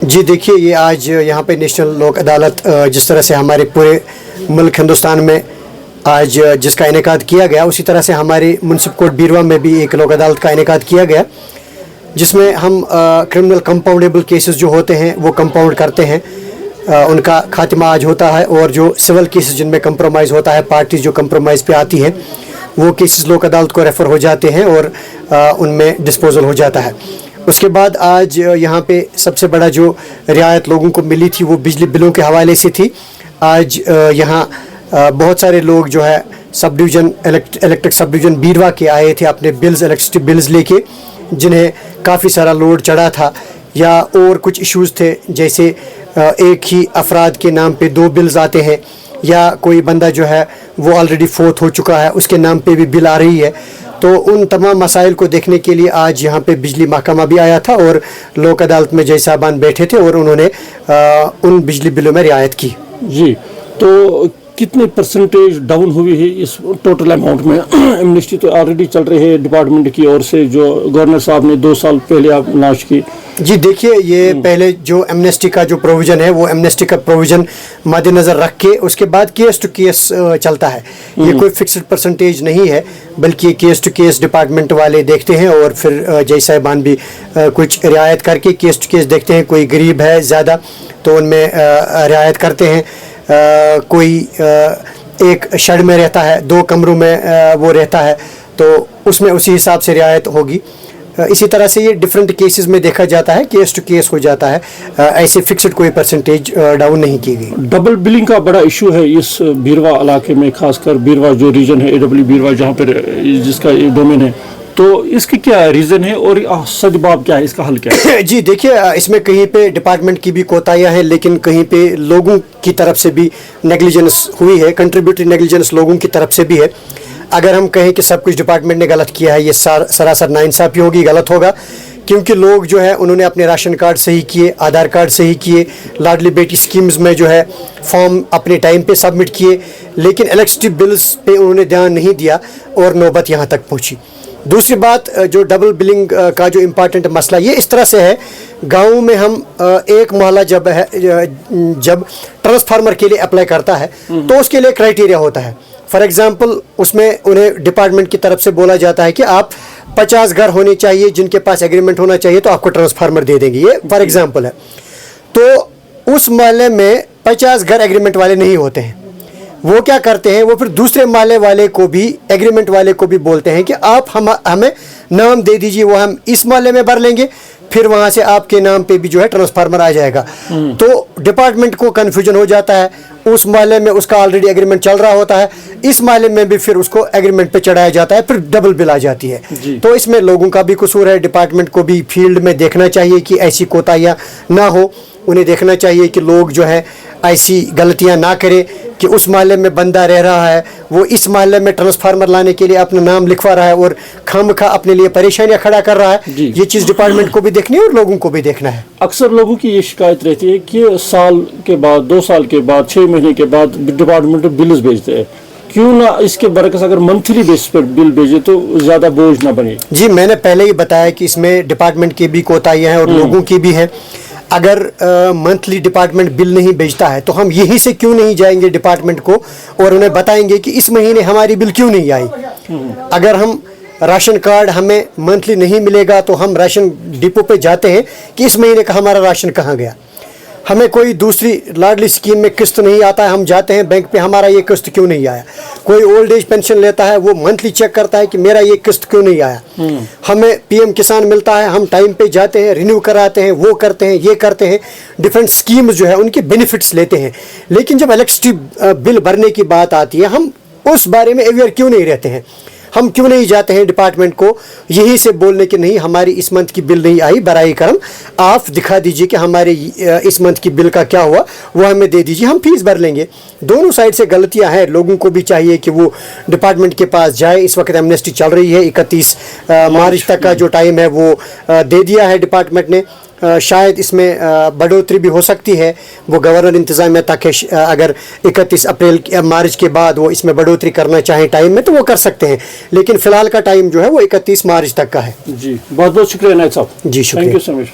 जी देखिए, ये आज यहाँ पे नेशनल लोक अदालत जिस तरह से हमारे पूरे मुल्क हिंदुस्तान में आज जिसका इनेकाद किया गया, उसी तरह से हमारे म्युनिसिपल कोर्ट बीरवा में भी एक लोक अदालत का इनेकाद किया गया, जिसमें हम क्रिमिनल कंपाउंडेबल केसेस जो होते हैं वो कंपाउंड करते हैं, उनका खात्मा आज होता है। और जो सिविल केसेस जिनमें कंप्रोमाइज़ होता है, पार्टीज जो कंप्रोमाइज़ पे आती हैं, वो केसेस लोक अदालत को रेफ़र हो जाते हैं और उनमें डिस्पोजल हो जाता है। उसके बाद आज यहाँ पे सबसे बड़ा जो रियायत लोगों को मिली थी वो बिजली बिलों के हवाले से थी। आज यहाँ बहुत सारे लोग जो है sub division electric sub division Beerwa के आए थे अपने बिल्स, इलेक्ट्रिसिटी बिल्स लेके, जिन्हें काफ़ी सारा लोड चढ़ा था या और कुछ इश्यूज़ थे, जैसे एक ही अफराद के नाम पे 2 बिल्स आते हैं, या कोई बंदा जो है वो ऑलरेडी फोत हो चुका है, उसके नाम पे भी बिल आ रही है। तो उन तमाम मसाइल को देखने के लिए आज यहाँ पे बिजली महकमा भी आया था और लोक अदालत में जज साहबान बैठे थे और उन्होंने उन बिजली बिलों में रियायत की। जी, तो कितने परसेंटेज डाउन हुई है इस टोटल अमाउंट में? एमनेस्टी तो ऑलरेडी चल रही है डिपार्टमेंट की ओर से, जो गवर्नर साहब ने 2 साल पहले आप लॉन्च की। जी देखिए, ये पहले जो एमनेस्टी का जो प्रोविज़न है वो एमनेस्टी का प्रोविज़न मद्देनज़र रख के उसके बाद केस टू केस चलता है। ये कोई फिक्स्ड परसेंटेज नहीं है, बल्कि केस टू केस डिपार्टमेंट वाले देखते हैं और फिर जज साहिबान भी कुछ रियायत करके केस टू केस देखते हैं। कोई गरीब है ज़्यादा तो उनमें रियायत करते हैं, कोई एक शेड में रहता है, 2 कमरों में वो रहता है, तो उसमें उसी हिसाब से रियायत होगी। इसी तरह से ये डिफरेंट केसेस में देखा जाता है, केस टू केस हो जाता है, ऐसे फिक्स्ड कोई परसेंटेज डाउन नहीं की गई। डबल बिलिंग का बड़ा इशू है इस बीरवा इलाके में, खासकर बीरवा जो रीजन है AW बीरवा जहाँ पर जिसका डोमेन है, तो इसकी क्या रीज़न है और सजबाब क्या है, इसका हल क्या है? जी देखिए, इसमें कहीं पे डिपार्टमेंट की भी कोताहियाँ हैं, लेकिन कहीं पे लोगों की तरफ से भी नेग्लिजेंस हुई है, कंट्रीब्यूटरी नेग्लिजेंस लोगों की तरफ से भी है। अगर हम कहें कि सब कुछ डिपार्टमेंट ने गलत किया है, ये सरासर नाइंसाफ़ी होगी, गलत होगा, क्योंकि लोग जो है उन्होंने अपने राशन कार्ड सही किए, आधार कार्ड सही किए, लाडली बेटी स्कीम्स में जो है फॉर्म अपने टाइम पे सबमिट किए, लेकिन इलेक्ट्रिसिटी बिल्स पे उन्होंने ध्यान नहीं दिया और नौबत यहाँ तक पहुँची। दूसरी बात, जो डबल बिलिंग का जो इम्पॉर्टेंट मसला ये इस तरह से है, गाँव में हम एक मोहल्ला जब ट्रांसफार्मर के लिए अप्लाई करता है तो उसके लिए क्राइटेरिया होता है। फॉर एग्ज़ाम्पल, उसमें उन्हें डिपार्टमेंट की तरफ से बोला जाता है कि आप 50 घर होने चाहिए जिनके पास एग्रीमेंट होना चाहिए तो आपको ट्रांसफार्मर दे देंगे। ये फॉर एग्ज़ाम्पल है। तो उस मोहल्ले में 50 घर एग्रीमेंट वाले नहीं होते हैं। वो क्या करते हैं, वो फिर दूसरे मोहल्ले वाले को भी, एग्रीमेंट वाले को भी बोलते हैं कि आप हमें नाम दे दीजिए, वो हम इस मोहल्ले में भर लेंगे, फिर वहाँ से आपके नाम पे भी जो है ट्रांसफार्मर आ जाएगा। तो डिपार्टमेंट को कन्फ्यूजन हो जाता है, उस मोहल्ले में उसका ऑलरेडी एग्रीमेंट चल रहा होता है, इस मोहल्ले में भी फिर उसको एग्रीमेंट पे चढ़ाया जाता है, फिर डबल बिल आ जाती है। तो इसमें लोगों का भी कसूर है, डिपार्टमेंट को भी फील्ड में देखना चाहिए कि ऐसी कोताहियाँ ना हो। उन्हें देखना चाहिए कि लोग जो है ऐसी गलतियाँ ना करें कि उस मोहल्ले में बंदा रह रहा है, वो इस मोहल्ले में ट्रांसफार्मर लाने के लिए अपना नाम लिखवा रहा है और खामखा अपने लिए परेशानियां खड़ा कर रहा है। ये चीज़ डिपार्टमेंट को भी देखनी है और लोगों को भी देखना है। अक्सर लोगों की ये शिकायत रहती है कि साल के बाद, 2 साल के बाद, 6 महीने के बाद डिपार्टमेंट बिल्स भेजते हैं, क्यों ना इसके बरकस अगर मंथली बेस पर बिल भेजे तो ज़्यादा बोझ ना बने? जी, मैंने पहले ही बताया कि इसमें डिपार्टमेंट की भी कोताहियाँ हैं और लोगों की भी हैं। अगर मंथली डिपार्टमेंट बिल नहीं भेजता है तो हम यहीं से क्यों नहीं जाएंगे डिपार्टमेंट को और उन्हें बताएंगे कि इस महीने हमारी बिल क्यों नहीं आई। अगर हम राशन कार्ड हमें मंथली नहीं मिलेगा तो हम राशन डिपो पे जाते हैं कि इस महीने का हमारा राशन कहाँ गया। हमें कोई दूसरी लाडली स्कीम में किस्त नहीं आता है, हम जाते हैं बैंक पे, हमारा ये किस्त क्यों नहीं आया। कोई ओल्ड एज पेंशन लेता है, वो मंथली चेक करता है कि मेरा ये किस्त क्यों नहीं आया। हमें PM किसान मिलता है, हम टाइम पे जाते हैं, रिन्यू कराते हैं, वो करते हैं, ये करते हैं, डिफरेंट स्कीम्स जो है उनके बेनिफिट्स लेते हैं। लेकिन जब इलेक्ट्रिसिटी बिल भरने की बात आती है, हम उस बारे में अवेयर क्यों नहीं रहते हैं। हम क्यों नहीं जाते हैं डिपार्टमेंट को यहीं से बोलने कि नहीं हमारी इस मंथ की बिल नहीं आई, बराए करम आप दिखा दीजिए कि हमारे इस मंथ की बिल का क्या हुआ, वो हमें दे दीजिए, हम फीस भर लेंगे। दोनों साइड से गलतियां हैं, लोगों को भी चाहिए कि वो डिपार्टमेंट के पास जाए। इस वक्त एमनेस्टी चल रही है, 31 मार्च तक का जो टाइम है वो दे दिया है डिपार्टमेंट ने। शायद इसमें बढ़ोतरी भी हो सकती है, वो गवर्नर इंतज़ामिया तक है, अगर 31 अप्रैल मार्च के बाद वो इसमें बढ़ोतरी करना चाहें टाइम में तो वो कर सकते हैं, लेकिन फ़िलहाल का टाइम जो है वो 31 मार्च तक का है। जी, बहुत बहुत शुक्रिया नायक साहब। जी शुक्रिया। Thank you so much.